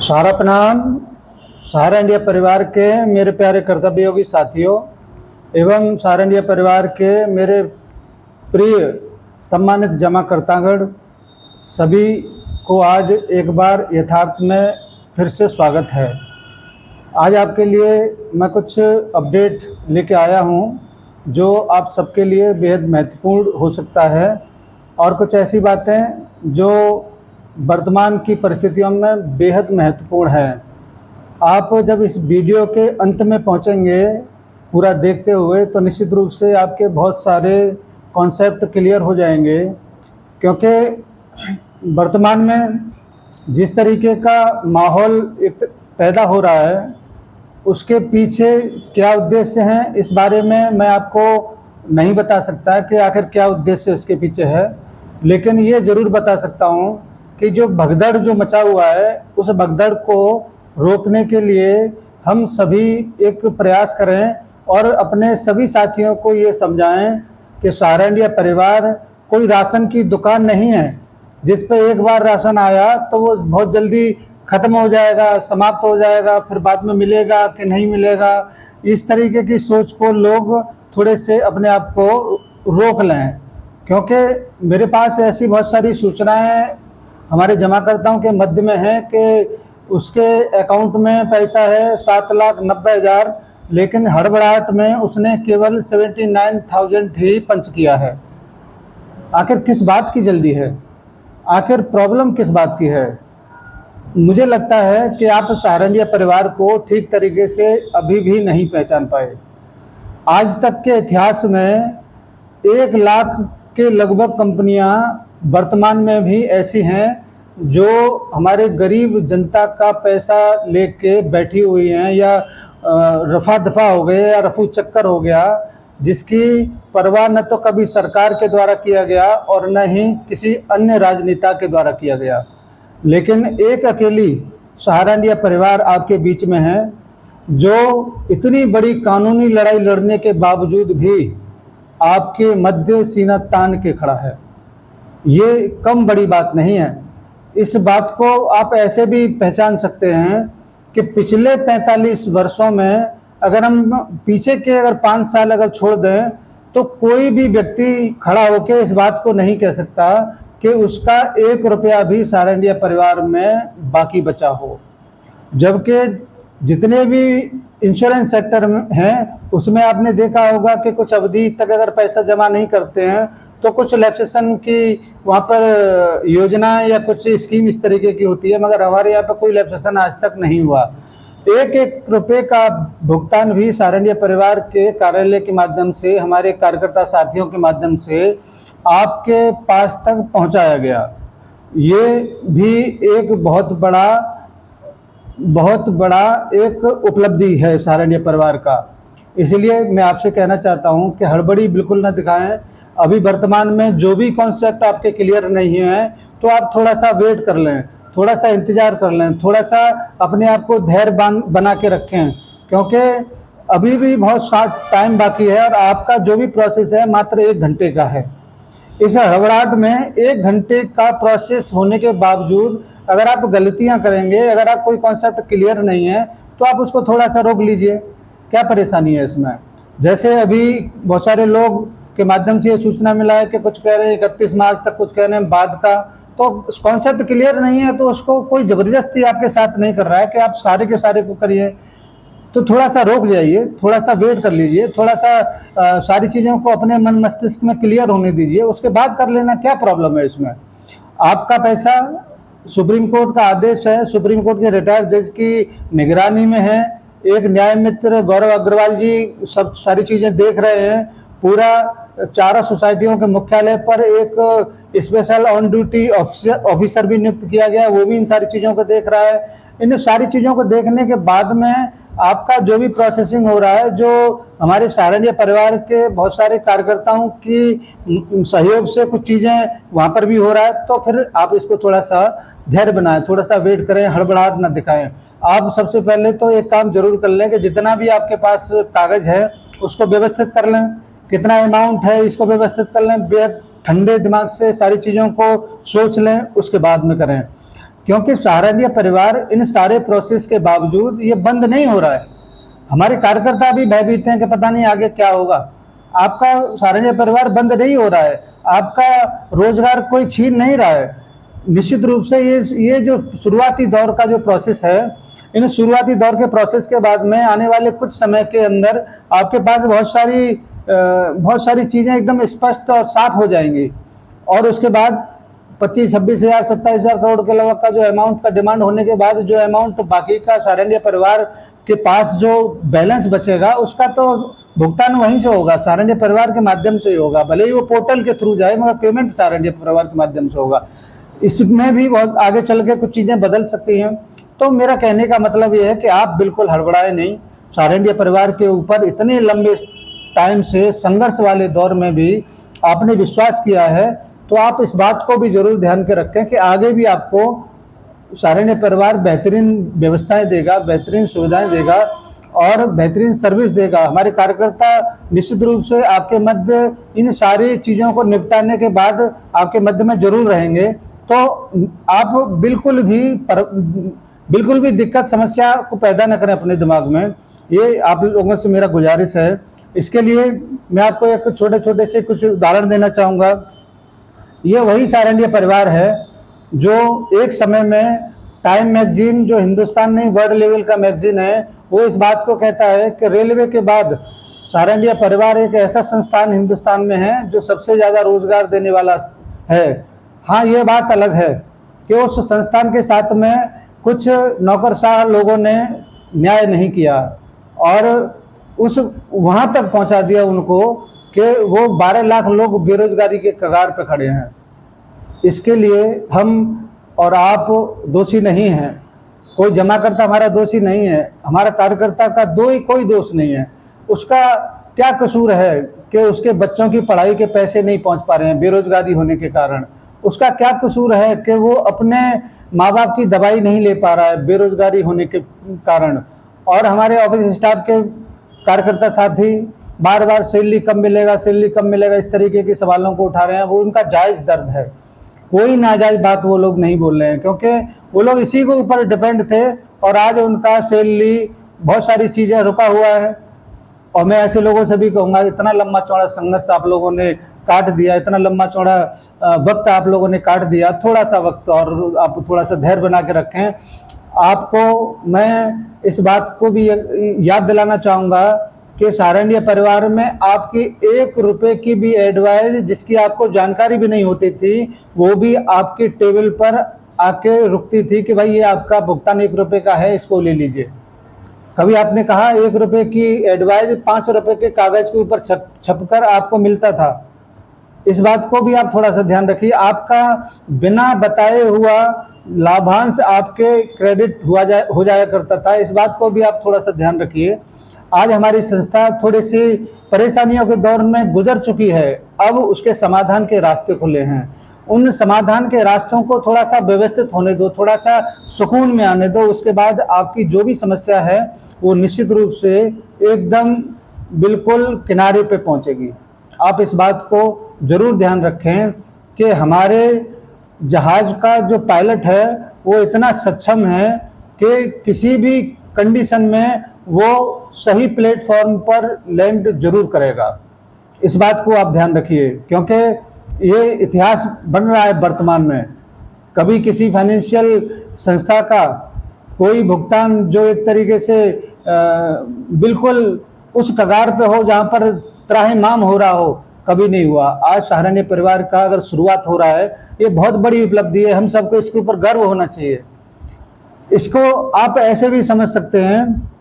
सारा प्रणाम। सहारा इंडिया परिवार के मेरे प्यारे कर्तव्ययोगी साथियों एवं सहारा इंडिया परिवार के मेरे प्रिय सम्मानित जमाकर्तागण, सभी को आज एक बार यथार्थ में फिर से स्वागत है। आज आपके लिए मैं कुछ अपडेट लेके आया हूँ जो आप सबके लिए बेहद महत्वपूर्ण हो सकता है, और कुछ ऐसी बातें जो वर्तमान की परिस्थितियों में बेहद महत्वपूर्ण है। आप जब इस वीडियो के अंत में पहुंचेंगे पूरा देखते हुए, तो निश्चित रूप से आपके बहुत सारे कॉन्सेप्ट क्लियर हो जाएंगे, क्योंकि वर्तमान में जिस तरीके का माहौल पैदा हो रहा है उसके पीछे क्या उद्देश्य हैं, इस बारे में मैं आपको नहीं बता सकता कि आखिर क्या उद्देश्य उसके पीछे है, लेकिन ये ज़रूर बता सकता हूँ कि जो भगदड़ जो मचा हुआ है उस भगदड़ को रोकने के लिए हम सभी एक प्रयास करें और अपने सभी साथियों को ये समझाएं कि सहारा इंडिया परिवार कोई राशन की दुकान नहीं है जिस पे एक बार राशन आया तो वो बहुत जल्दी ख़त्म हो जाएगा, समाप्त हो जाएगा, फिर बाद में मिलेगा कि नहीं मिलेगा। इस तरीके की सोच को लोग थोड़े से अपने आप को रोक लें, क्योंकि मेरे पास ऐसी बहुत सारी सूचनाएं हमारे जमाकर्ताओं के मध्य में है कि उसके अकाउंट में पैसा है 7,90,000, लेकिन हड़बड़ाहट में उसने केवल 79,000 ही पंच किया है। आखिर किस बात की जल्दी है? आखिर प्रॉब्लम किस बात की है? मुझे लगता है कि आप सहारा इंडिया परिवार को ठीक तरीके से अभी भी नहीं पहचान पाए। आज तक के इतिहास में 1 लाख के लगभग कंपनियां वर्तमान में भी ऐसी हैं जो हमारे गरीब जनता का पैसा लेके बैठी हुई हैं, या रफा दफा हो गए या रफू चक्कर हो गया, जिसकी परवाह न तो कभी सरकार के द्वारा किया गया और न ही किसी अन्य राजनेता के द्वारा किया गया। लेकिन एक अकेली सहारा इंडिया परिवार आपके बीच में है जो इतनी बड़ी कानूनी लड़ाई लड़ने के बावजूद भी आपके मध्य सीना तान के खड़ा है। ये कम बड़ी बात नहीं है। इस बात को आप ऐसे भी पहचान सकते हैं कि पिछले 45 वर्षों में अगर हम पीछे के 5 साल अगर छोड़ दें तो कोई भी व्यक्ति खड़ा होकर इस बात को नहीं कह सकता कि उसका 1 रुपया भी सहारा इंडिया परिवार में बाकी बचा हो। जबकि जितने भी इंश्योरेंस सेक्टर हैं उसमें आपने देखा होगा कि कुछ अवधि तक अगर पैसा जमा नहीं करते हैं तो कुछ रिलैक्सेशन की वहाँ पर योजना या कुछ स्कीम इस तरीके की होती है, मगर हमारे यहाँ पर कोई रिलैक्सेशन आज तक नहीं हुआ। 1-1 रुपये का भुगतान भी सहारा इंडिया परिवार के कार्यालय के माध्यम से, हमारे कार्यकर्ता साथियों के माध्यम से आपके पास तक पहुंचाया गया। ये भी एक बहुत बड़ा एक उपलब्धि है सहारा इंडिया परिवार का। इसलिए मैं आपसे कहना चाहता हूं कि हड़बड़ी बिल्कुल न दिखाएं। अभी वर्तमान में जो भी कॉन्सेप्ट आपके क्लियर नहीं है तो आप थोड़ा सा वेट कर लें, थोड़ा सा इंतजार कर लें, थोड़ा सा अपने आप को धैर्य बना के रखें, क्योंकि अभी भी बहुत शार्ट टाइम बाकी है और आपका जो भी प्रोसेस है मात्र 1 घंटे का है। इस हड़बड़ाहट में 1 घंटे का प्रोसेस होने के बावजूद अगर आप गलतियां करेंगे, अगर आप कोई कॉन्सेप्ट क्लियर नहीं है तो आप उसको थोड़ा सा रोक लीजिए। क्या परेशानी है इसमें? जैसे अभी बहुत सारे लोग के माध्यम से ये सूचना मिला है कि कुछ कह रहे हैं 31 मार्च तक, कुछ कह रहे हैं बाद का, तो कॉन्सेप्ट क्लियर नहीं है तो उसको कोई ज़बरदस्ती आपके साथ नहीं कर रहा है कि आप सारे के सारे को करिए। तो थोड़ा सा रोक जाइए, थोड़ा सा वेट कर लीजिए, थोड़ा सा सारी चीज़ों को अपने मन मस्तिष्क में क्लियर होने दीजिए, उसके बाद कर लेना। क्या प्रॉब्लम है इसमें? आपका पैसा सुप्रीम कोर्ट का आदेश है, सुप्रीम कोर्ट के रिटायर्ड जज की निगरानी में है। एक न्याय मित्र गौरव अग्रवाल जी सब सारी चीज़ें देख रहे हैं। पूरा चारों सोसाइटियों के मुख्यालय पर एक स्पेशल ऑन ड्यूटी ऑफिसर भी नियुक्त किया गया, वो भी इन सारी चीज़ों को देख रहा है। इन सारी चीज़ों को देखने के बाद में आपका जो भी प्रोसेसिंग हो रहा है, जो हमारे सहारा इंडिया परिवार के बहुत सारे कार्यकर्ताओं की सहयोग से कुछ चीज़ें वहाँ पर भी हो रहा है, तो फिर आप इसको थोड़ा सा धैर्य बनाएं, थोड़ा सा वेट करें, हड़बड़ाहट न दिखाएं। आप सबसे पहले तो एक काम जरूर कर लें कि जितना भी आपके पास कागज़ है उसको व्यवस्थित कर लें, कितना अमाउंट है इसको व्यवस्थित कर लें, बेहद ठंडे दिमाग से सारी चीज़ों को सोच लें, उसके बाद में करें। क्योंकि सहारनपुर परिवार इन सारे प्रोसेस के बावजूद ये बंद नहीं हो रहा है। हमारे कार्यकर्ता भी भयभीत हैं कि पता नहीं आगे क्या होगा। आपका सहारनपुर परिवार बंद नहीं हो रहा है, आपका रोजगार कोई छीन नहीं रहा है। निश्चित रूप से ये जो शुरुआती दौर का जो प्रोसेस है, इन शुरुआती दौर के प्रोसेस के बाद में आने वाले कुछ समय के अंदर आपके पास बहुत सारी चीज़ें एकदम स्पष्ट और साफ हो जाएंगी। और उसके बाद 25-26 हज़ार 27 हज़ार करोड़ के लगभग का जो अमाउंट का डिमांड होने के बाद जो अमाउंट बाकी का सहारनपुर परिवार के पास जो बैलेंस बचेगा उसका तो भुगतान वहीं से होगा, सहारनपुर परिवार के माध्यम से ही होगा। भले ही वो पोर्टल के थ्रू जाए मगर पेमेंट सहारनपुर परिवार के माध्यम से होगा। इसमें भी बहुत आगे चल के कुछ चीज़ें बदल सकती हैं। तो मेरा कहने का मतलब ये है कि आप बिल्कुल हड़बड़ाए नहीं। सहारनपुर परिवार के ऊपर इतने लंबे टाइम से संघर्ष वाले दौर में भी आपने विश्वास किया है, तो आप इस बात को भी जरूर ध्यान के रखें कि आगे भी आपको सहारनपुर परिवार बेहतरीन व्यवस्थाएं देगा, बेहतरीन सुविधाएं देगा और बेहतरीन सर्विस देगा। हमारे कार्यकर्ता निश्चित रूप से आपके मध्य इन सारी चीज़ों को निपटाने के बाद आपके मध्य में जरूर रहेंगे। तो आप बिल्कुल भी दिक्कत समस्या को पैदा न करें अपने दिमाग में, ये आप लोगों से मेरा गुजारिश है। इसके लिए मैं आपको एक छोटे छोटे से कुछ उदाहरण देना चाहूँगा। ये वही सहारनपुर परिवार है जो एक समय में टाइम मैगजीन, जो हिंदुस्तान नहीं वर्ल्ड लेवल का मैगजीन है, वो इस बात को कहता है कि रेलवे के बाद सहारनपुर परिवार एक ऐसा संस्थान हिंदुस्तान में है जो सबसे ज़्यादा रोजगार देने वाला है। हाँ, ये बात अलग है कि उस संस्थान के साथ में कुछ नौकरशाह लोगों ने न्याय नहीं किया और वहाँ तक पहुँचा दिया उनको कि वो 12 लाख लोग बेरोजगारी के कगार पे खड़े हैं। इसके लिए हम और आप दोषी नहीं हैं, कोई जमाकर्ता हमारा दोषी नहीं है, हमारा कार्यकर्ता का कोई दोष नहीं है। उसका क्या कसूर है कि उसके बच्चों की पढ़ाई के पैसे नहीं पहुंच पा रहे हैं बेरोजगारी होने के कारण? उसका क्या कसूर है कि वो अपने माँ बाप की दवाई नहीं ले पा रहा है बेरोजगारी होने के कारण? और हमारे ऑफिस स्टाफ के कार्यकर्ता साथी बार बार सैलरी कम मिलेगा इस तरीके के सवालों को उठा रहे हैं। वो उनका जायज़ दर्द है, कोई नाजायज बात वो लोग नहीं बोल रहे हैं, क्योंकि वो लोग इसी के ऊपर डिपेंड थे और आज उनका सैलरी बहुत सारी चीज़ें रुका हुआ है। और मैं ऐसे लोगों से भी कहूँगा, इतना लंबा चौड़ा संघर्ष आप लोगों ने काट दिया, इतना लंबा चौड़ा वक्त आप लोगों ने काट दिया, थोड़ा सा वक्त और आप थोड़ा सा धैर्य बना के रखें। आपको मैं इस बात को भी याद दिलाना चाहूँगा कि सहारनपुर परिवार में आपकी 1 रुपए की भी एडवाइस जिसकी आपको जानकारी भी नहीं होती थी, वो भी आपकी टेबल पर आके रुकती थी कि भाई ये आपका भुगतान 1 रुपए का है, इसको ले लीजिए। कभी आपने कहा 1 रुपए की एडवाइस 5 रुपए के कागज के ऊपर छपकर आपको मिलता था? इस बात को भी आप थोड़ा सा ध्यान रखिए। आपका बिना बताए हुआ लाभांश आपके क्रेडिट हो जाया करता था, इस बात को भी आप थोड़ा सा ध्यान रखिए। आज हमारी संस्था थोड़ी सी परेशानियों के दौर में गुजर चुकी है, अब उसके समाधान के रास्ते खुले हैं। उन समाधान के रास्तों को थोड़ा सा व्यवस्थित होने दो, थोड़ा सा सुकून में आने दो, उसके बाद आपकी जो भी समस्या है वो निश्चित रूप से एकदम बिल्कुल किनारे पे पहुंचेगी। आप इस बात को जरूर ध्यान रखें कि हमारे जहाज का जो पायलट है वो इतना सक्षम है कि किसी भी कंडीशन में वो सही प्लेटफॉर्म पर लैंड जरूर करेगा। इस बात को आप ध्यान रखिए, क्योंकि ये इतिहास बन रहा है वर्तमान में। कभी किसी फाइनेंशियल संस्था का कोई भुगतान जो एक तरीके से बिल्कुल उस कगार पे हो जहाँ पर त्राहिमाम हो रहा हो, कभी नहीं हुआ। आज सहारनपुर परिवार का अगर शुरुआत हो रहा है, ये बहुत बड़ी उपलब्धि है, हम सबको इसके ऊपर गर्व होना चाहिए। इसको आप ऐसे भी समझ सकते हैं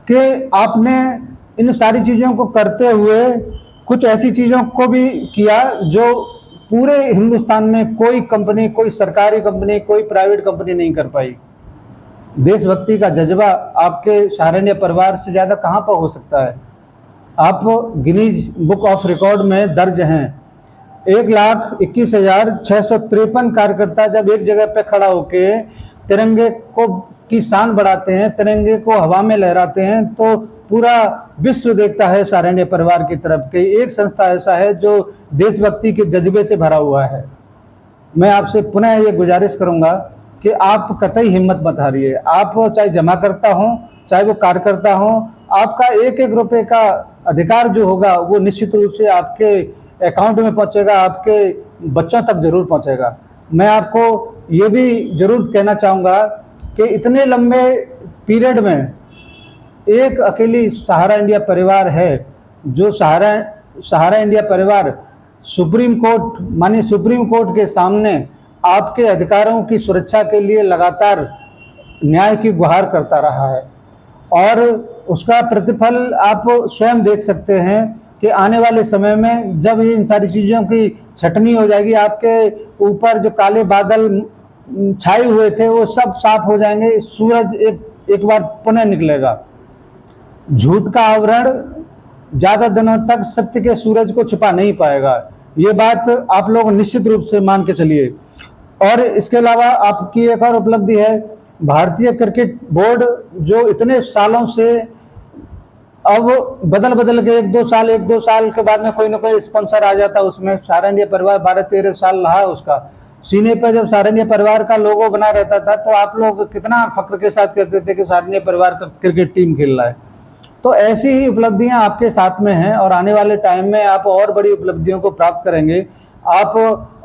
कि आपने इन सारी चीज़ों को करते हुए कुछ ऐसी चीज़ों को भी किया जो पूरे हिंदुस्तान में कोई कंपनी, कोई सरकारी कंपनी, कोई प्राइवेट कंपनी नहीं कर पाई। देशभक्ति का जज्बा आपके सहारनपुर परिवार से ज़्यादा कहाँ पर हो सकता है? आप गिनीज बुक ऑफ रिकॉर्ड में दर्ज हैं। 1,21,653 कार्यकर्ता जब एक जगह पे खड़ा होके तिरंगे की शान बढ़ाते हैं, तिरंगे को हवा में लहराते हैं, तो पूरा विश्व देखता है सहारनपुर परिवार की तरफ कि एक संस्था ऐसा है जो देशभक्ति के जज्बे से भरा हुआ है। मैं आपसे पुनः ये गुजारिश करूंगा कि आप कतई हिम्मत मत हारिए। आप चाहे जमा करता हो, चाहे वो कार्यकर्ता हो, आपका एक एक रुपए का अधिकार जो होगा वो निश्चित रूप से आपके अकाउंट में पहुंचेगा, आपके बच्चों तक जरूर पहुंचेगा। मैं आपको ये भी जरूर कहना चाहूँगा कि इतने लंबे पीरियड में एक अकेली सहारा इंडिया परिवार है, जो सहारा इंडिया परिवार सुप्रीम कोर्ट, माननीय सुप्रीम कोर्ट के सामने आपके अधिकारों की सुरक्षा के लिए लगातार न्याय की गुहार करता रहा है। और उसका प्रतिफल आप स्वयं देख सकते हैं कि आने वाले समय में जब इन सारी चीज़ों की छटनी हो जाएगी, आपके ऊपर जो काले बादल छाए हुए थे वो सब साफ हो जाएंगे, सूरज एक बार पुनः निकलेगा। झूठ का आवरण ज्यादा दिनों तक सत्य के सूरज को छिपा नहीं पाएगा, ये बात आप लोग निश्चित रूप से मान के चलिए। और इसके अलावा आपकी एक और उपलब्धि है, भारतीय क्रिकेट बोर्ड जो इतने सालों से अब बदल के एक दो साल के बाद में कोई ना कोई स्पॉन्सर आ जाता है, उसमें सहारा इंडिया परिवार 12-13 साल रहा उसका। सीने पर जब सहारा इंडिया परिवार का लोगो बना रहता था तो आप लोग कितना फख्र के साथ कहते थे कि सहारा इंडिया परिवार का क्रिकेट टीम खेल रहा है। तो ऐसी ही उपलब्धियां आपके साथ में हैं और आने वाले टाइम में आप और बड़ी उपलब्धियों को प्राप्त करेंगे, आप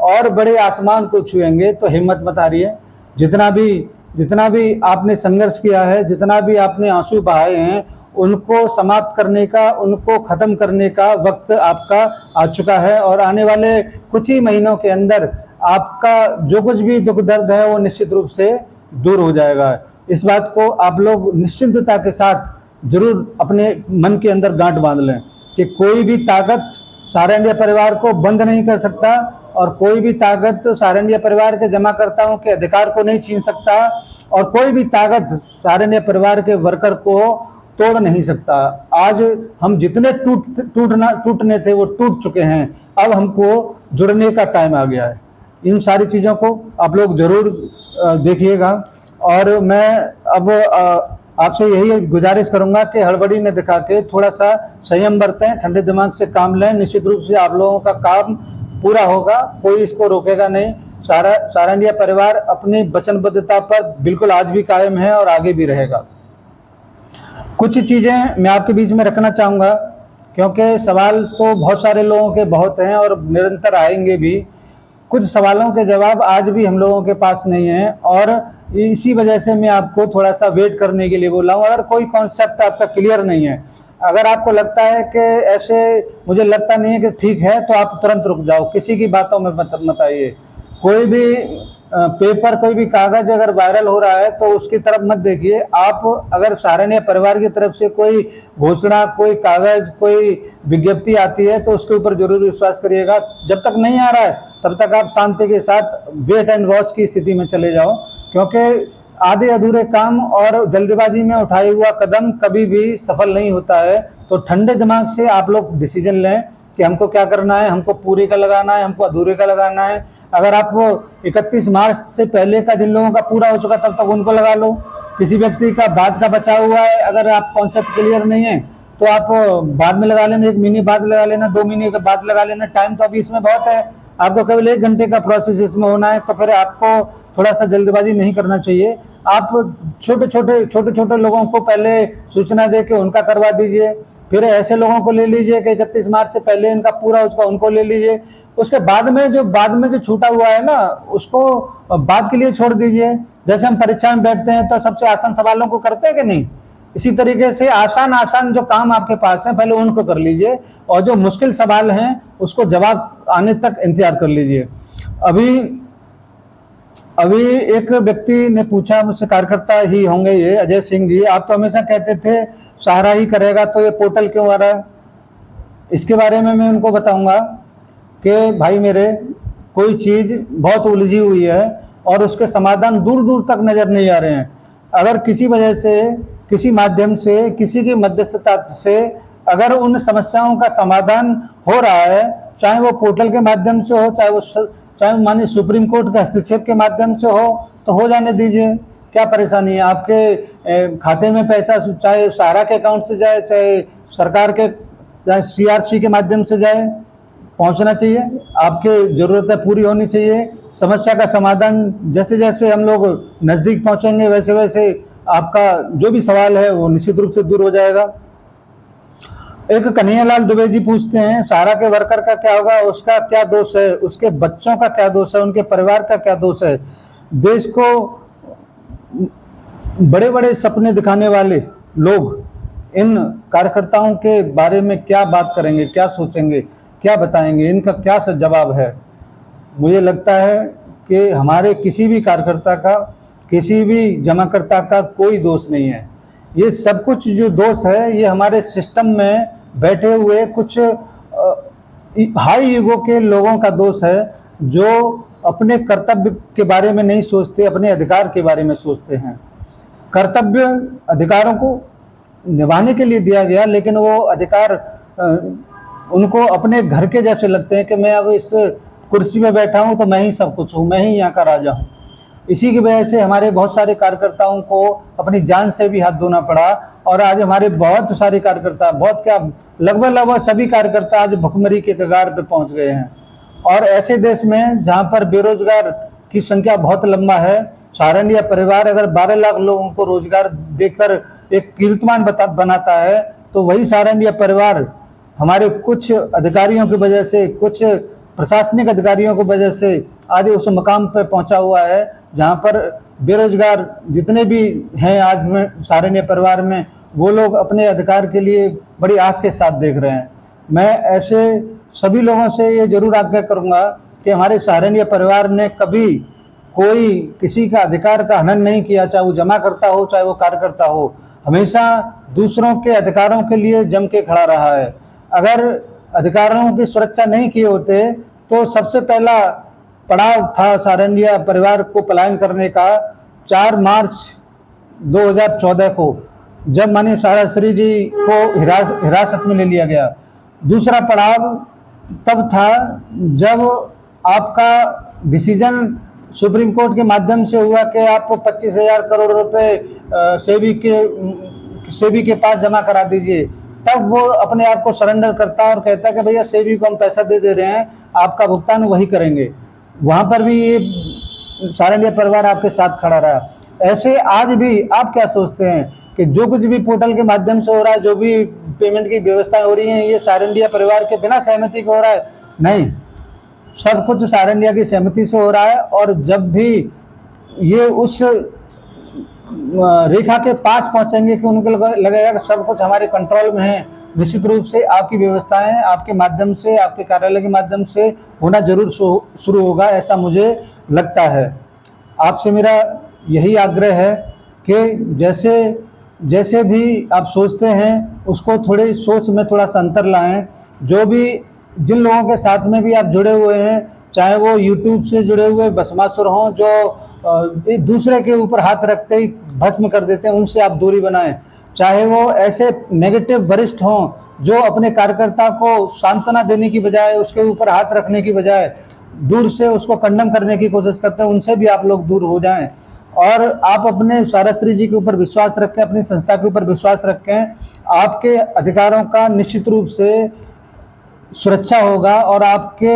और बड़े आसमान को छुएंगे। तो हिम्मत मत हारिए। जितना भी आपने संघर्ष किया है, जितना भी आपने आंसू बहाए हैं, उनको समाप्त करने का, उनको खत्म करने का वक्त आपका आ चुका है। और आने वाले कुछ ही महीनों के अंदर आपका जो कुछ भी दुख दर्द है वो निश्चित रूप से दूर हो जाएगा। इस बात को आप लोग निश्चिंतता के साथ जरूर अपने मन के अंदर गांठ बांध लें कि कोई भी ताकत सहारा इंडिया परिवार को बंद नहीं कर सकता और कोई भी ताकत सहारा इंडिया परिवार के जमाकर्ताओं के अधिकार को नहीं छीन सकता और कोई भी ताकत सहारा इंडिया परिवार के वर्कर को तोड़ नहीं सकता। आज हम जितने टूटने थे वो टूट चुके हैं, अब हमको जुड़ने का टाइम आ गया है। इन सारी चीज़ों को आप लोग जरूर देखिएगा। और मैं अब आपसे यही गुजारिश करूंगा कि हड़बड़ी न दिखा के थोड़ा सा संयम बरतें, ठंडे दिमाग से काम लें। निश्चित रूप से आप लोगों का काम पूरा होगा, कोई इसको रोकेगा नहीं। सहारा इंडिया परिवार अपनी वचनबद्धता पर बिल्कुल आज भी कायम है और आगे भी रहेगा। कुछ चीज़ें मैं आपके बीच में रखना चाहूँगा क्योंकि सवाल तो बहुत सारे लोगों के बहुत हैं और निरंतर आएंगे भी। कुछ सवालों के जवाब आज भी हम लोगों के पास नहीं है और इसी वजह से मैं आपको थोड़ा सा वेट करने के लिए बोला हूँ। अगर कोई कॉन्सेप्ट आपका क्लियर नहीं है, अगर आपको लगता है कि ऐसे मुझे लगता नहीं है कि ठीक है, तो आप तुरंत रुक जाओ, किसी की बातों में मत आइए। कोई भी पेपर, कोई भी कागज अगर वायरल हो रहा है तो उसकी तरफ मत देखिए। आप अगर सहारा इंडिया परिवार की तरफ से कोई घोषणा, कोई कागज, कोई विज्ञप्ति आती है तो उसके ऊपर जरूर विश्वास करिएगा। जब तक नहीं आ रहा है तब तक आप शांति के साथ वेट एंड वॉच की स्थिति में चले जाओ, क्योंकि आधे अधूरे काम और जल्दबाजी में उठाए हुआ कदम कभी भी सफल नहीं होता है। तो ठंडे दिमाग से आप लोग डिसीजन लें कि हमको क्या करना है, हमको पूरे का लगाना है, हमको अधूरे का लगाना है। अगर आप 31 मार्च से पहले का जिन लोगों का पूरा हो चुका तब तक उनको लगा लो। किसी व्यक्ति का बाद का बचा हुआ है, अगर आप कॉन्सेप्ट क्लियर नहीं है तो आप बाद में लगा लेना, 1 महीने बाद लगा लेना, 2 महीने के बाद लगा लेना। टाइम तो अभी इसमें बहुत है, आपको केवल 1 घंटे का प्रोसेस इसमें होना है, तो फिर आपको थोड़ा सा जल्दबाजी नहीं करना चाहिए। आप छोटे छोटे लोगों को पहले सूचना दे के उनका करवा दीजिए, फिर ऐसे लोगों को ले लीजिए कि 31 मार्च से पहले इनका पूरा उसका उनको ले लीजिए। उसके बाद में जो छूटा हुआ है ना, उसको बाद के लिए छोड़ दीजिए। जैसे हम परीक्षा में बैठते हैं तो सबसे आसान सवालों को करते हैं कि नहीं, इसी तरीके से आसान जो काम आपके पास है पहले उनको कर लीजिए और जो मुश्किल सवाल हैं उसको जवाब आने तक इंतजार कर लीजिए। अभी एक व्यक्ति ने पूछा मुझसे, कार्यकर्ता ही होंगे ये, अजय सिंह जी, आप तो हमेशा कहते थे सहारा ही करेगा, तो ये पोर्टल क्यों आ रहा है? इसके बारे में मैं उनको बताऊंगा कि भाई मेरे, कोई चीज़ बहुत उलझी हुई है और उसके समाधान दूर दूर तक नज़र नहीं आ रहे हैं। अगर किसी वजह से, किसी माध्यम से, किसी की मध्यस्थता से अगर उन समस्याओं का समाधान हो रहा है, चाहे वो पोर्टल के माध्यम से हो, चाहे माननीय सुप्रीम कोर्ट के हस्तक्षेप के माध्यम से हो, तो हो जाने दीजिए, क्या परेशानी है? आपके खाते में पैसा चाहे सहारा के अकाउंट से जाए, चाहे सरकार के, चाहे CRC के माध्यम से जाए, पहुंचना चाहिए। आपके ज़रूरतें पूरी होनी चाहिए समस्या का समाधान जैसे जैसे हम लोग नज़दीक पहुंचेंगे वैसे वैसे आपका जो भी सवाल है वो निश्चित रूप से दूर हो जाएगा। एक कन्हैयालाल दुबे जी पूछते हैं, सहारा के वर्कर का क्या होगा, उसका क्या दोष है, उसके बच्चों का क्या दोष है, उनके परिवार का क्या दोष है। देश को बड़े बड़े सपने दिखाने वाले लोग इन कार्यकर्ताओं के बारे में क्या बात करेंगे, क्या सोचेंगे, क्या बताएंगे, इनका क्या जवाब है। मुझे लगता है कि हमारे किसी भी कार्यकर्ता का, किसी भी जमाकर्ता का कोई दोष नहीं है। ये सब कुछ जो दोष है ये हमारे सिस्टम में बैठे हुए कुछ हाई ईगो के लोगों का दोष है, जो अपने कर्तव्य के बारे में नहीं सोचते, अपने अधिकार के बारे में सोचते हैं। कर्तव्य अधिकारों को निभाने के लिए दिया गया, लेकिन वो अधिकार उनको अपने घर के जैसे लगते हैं कि मैं अब इस कुर्सी में बैठा हूं तो मैं ही सब कुछ हूं, मैं ही यहाँ का राजा हूं। इसी की वजह से हमारे बहुत सारे कार्यकर्ताओं को अपनी जान से भी हाथ धोना पड़ा, और आज हमारे बहुत सारे कार्यकर्ता, बहुत क्या लगभग सभी कार्यकर्ता आज भुखमरी के कगार पे पहुंच गए हैं। और ऐसे देश में जहां पर बेरोजगार की संख्या बहुत लंबा है, सहारनपुर परिवार अगर 12 लाख लोगों को रोजगार देकर एक कीर्तिमान बनाता है, तो वही सहारनपुर परिवार हमारे कुछ अधिकारियों की वजह से, कुछ प्रशासनिक अधिकारियों की वजह से आज उस मकाम पर पहुंचा हुआ है जहां पर बेरोजगार जितने भी हैं आज में सहारनपुर परिवार में, वो लोग अपने अधिकार के लिए बड़ी आस के साथ देख रहे हैं। मैं ऐसे सभी लोगों से ये जरूर आग्रह करूंगा कि हमारे सहारनपुर परिवार ने कभी कोई किसी का अधिकार का हनन नहीं किया, चाहे वो जमाकर्ता हो चाहे वो कार्यकर्ता हो, हमेशा दूसरों के अधिकारों के लिए जम के खड़ा रहा है। अगर अधिकारों की सुरक्षा नहीं किए होते तो सबसे पहला पड़ाव था सहारनपुर परिवार को पलायन करने का 4 मार्च 2014 को, जब माननीय साराश्री जी को हिरासत में ले लिया गया। दूसरा पड़ाव तब था जब आपका डिसीजन सुप्रीम कोर्ट के माध्यम से हुआ कि आप 25,000 करोड़ रुपए सेबी के पास जमा करा दीजिए। तब वो अपने आप को सरेंडर करता और कहता कि भैया सेबी को हम पैसा दे रहे हैं, आपका भुगतान वही करेंगे। वहां पर भी ये सहारनपुर परिवार आपके साथ खड़ा रहा। ऐसे आज भी आप क्या सोचते हैं कि जो कुछ भी पोर्टल के माध्यम से हो रहा है, जो भी पेमेंट की व्यवस्था हो रही है, ये सहारनपुर परिवार के बिना सहमति के हो रहा है? नहीं, सब कुछ सहारनपुर की सहमति से हो रहा है। और जब भी ये उस रेखा के पास पहुंचेंगे कि उनको लगेगा कि सब कुछ हमारे कंट्रोल में है, निश्चित रूप से आपकी व्यवस्थाएं आपके माध्यम से, आपके कार्यालय के माध्यम से होना जरूर शुरू होगा, ऐसा मुझे लगता है। आपसे मेरा यही आग्रह है कि जैसे जैसे भी आप सोचते हैं उसको थोड़ी सोच में थोड़ा सा अंतर लाएं। जो भी जिन लोगों के साथ में भी आप जुड़े हुए हैं, चाहे वो यूट्यूब से जुड़े हुए भस्मासुर हों जो एक दूसरे के ऊपर हाथ रखते ही भस्म कर देते हैं, उनसे आप दूरी बनाएं। चाहे वो ऐसे नेगेटिव वरिष्ठ हों जो अपने कार्यकर्ता को सांत्वना देने की बजाय, उसके ऊपर हाथ रखने की बजाय दूर से उसको कंडम करने की कोशिश करते हैं, उनसे भी आप लोग दूर हो जाएं। और आप अपने साराश्री जी के ऊपर विश्वास रखें, अपनी संस्था के ऊपर विश्वास रखें। आपके अधिकारों का निश्चित रूप से सुरक्षा होगा और आपके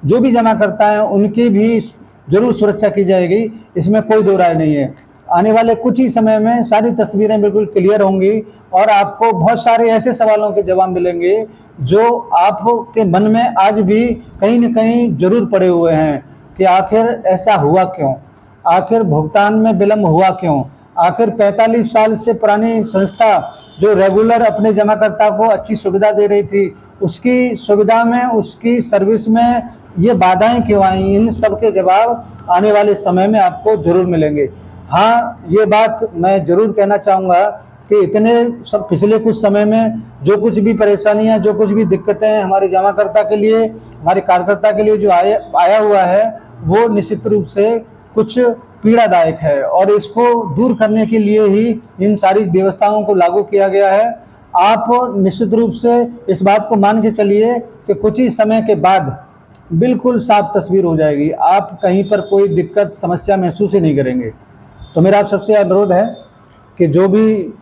जो भी जमाकर्ता हैं उनकी भी जरूर सुरक्षा की जाएगी, इसमें कोई दो राय नहीं है। आने वाले कुछ ही समय में सारी तस्वीरें बिल्कुल क्लियर होंगी और आपको बहुत सारे ऐसे सवालों के जवाब मिलेंगे जो आपके मन में आज भी कहीं न कहीं जरूर पड़े हुए हैं कि आखिर ऐसा हुआ क्यों, आखिर भुगतान में विलंब हुआ क्यों, आखिर 45 साल से पुरानी संस्था जो रेगुलर अपने जमाकर्ता को अच्छी सुविधा दे रही थी, उसकी सुविधा में, उसकी सर्विस में ये बाधाएं क्यों आई, इन सब के जवाब आने वाले समय में आपको जरूर मिलेंगे। हाँ, ये बात मैं जरूर कहना चाहूँगा कि इतने सब पिछले कुछ समय में जो कुछ भी परेशानियां, जो कुछ भी दिक्कतें हमारे जमाकर्ता के लिए, हमारे कार्यकर्ता के लिए जो आया हुआ है, वो निश्चित रूप से कुछ पीड़ादायक है और इसको दूर करने के लिए ही इन सारी व्यवस्थाओं को लागू किया गया है। आप निश्चित रूप से इस बात को मान के चलिए कि कुछ ही समय के बाद बिल्कुल साफ तस्वीर हो जाएगी, आप कहीं पर कोई दिक्कत समस्या महसूस ही नहीं करेंगे। तो मेरा आप सबसे अनुरोध है कि जो भी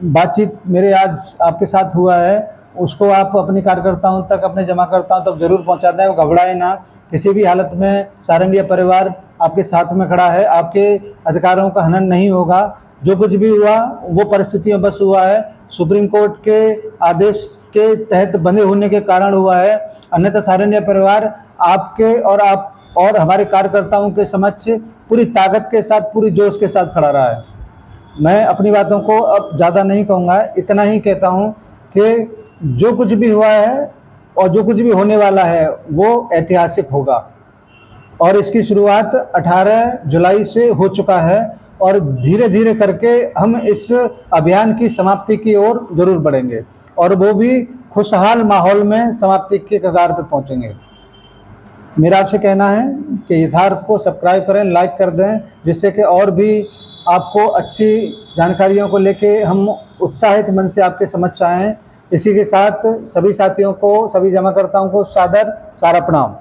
बातचीत मेरे आज आपके साथ हुआ है उसको आप अपने कार्यकर्ताओं तक, अपने जमाकर्ताओं तक जरूर पहुंचा दें। घबराएं ना, किसी भी हालत में सारंगिया परिवार आपके साथ में खड़ा है, आपके अधिकारों का हनन नहीं होगा। जो कुछ भी हुआ वो परिस्थितियों बस हुआ है, सुप्रीम कोर्ट के आदेश के तहत बंधे होने के कारण हुआ है, अन्यथा सारंगिया परिवार आपके और हमारे कार्यकर्ताओं के समक्ष पूरी ताकत के साथ, पूरी जोश के साथ खड़ा रहा है। मैं अपनी बातों को अब ज़्यादा नहीं कहूँगा, इतना ही कहता हूँ कि जो कुछ भी हुआ है और जो कुछ भी होने वाला है वो ऐतिहासिक होगा, और इसकी शुरुआत 18 जुलाई से हो चुका है, और धीरे धीरे करके हम इस अभियान की समाप्ति की ओर जरूर बढ़ेंगे, और वो भी खुशहाल माहौल में समाप्ति के कगार पर पहुंचेंगे। मेरा आपसे कहना है कि यथार्थ को सब्सक्राइब करें, लाइक कर दें, जिससे कि और भी आपको अच्छी जानकारियों को लेके हम उत्साहित मन से आपके समक्ष आएँ। इसी के साथ सभी साथियों को, सभी जमाकर्ताओं को सादर सारा प्रणाम।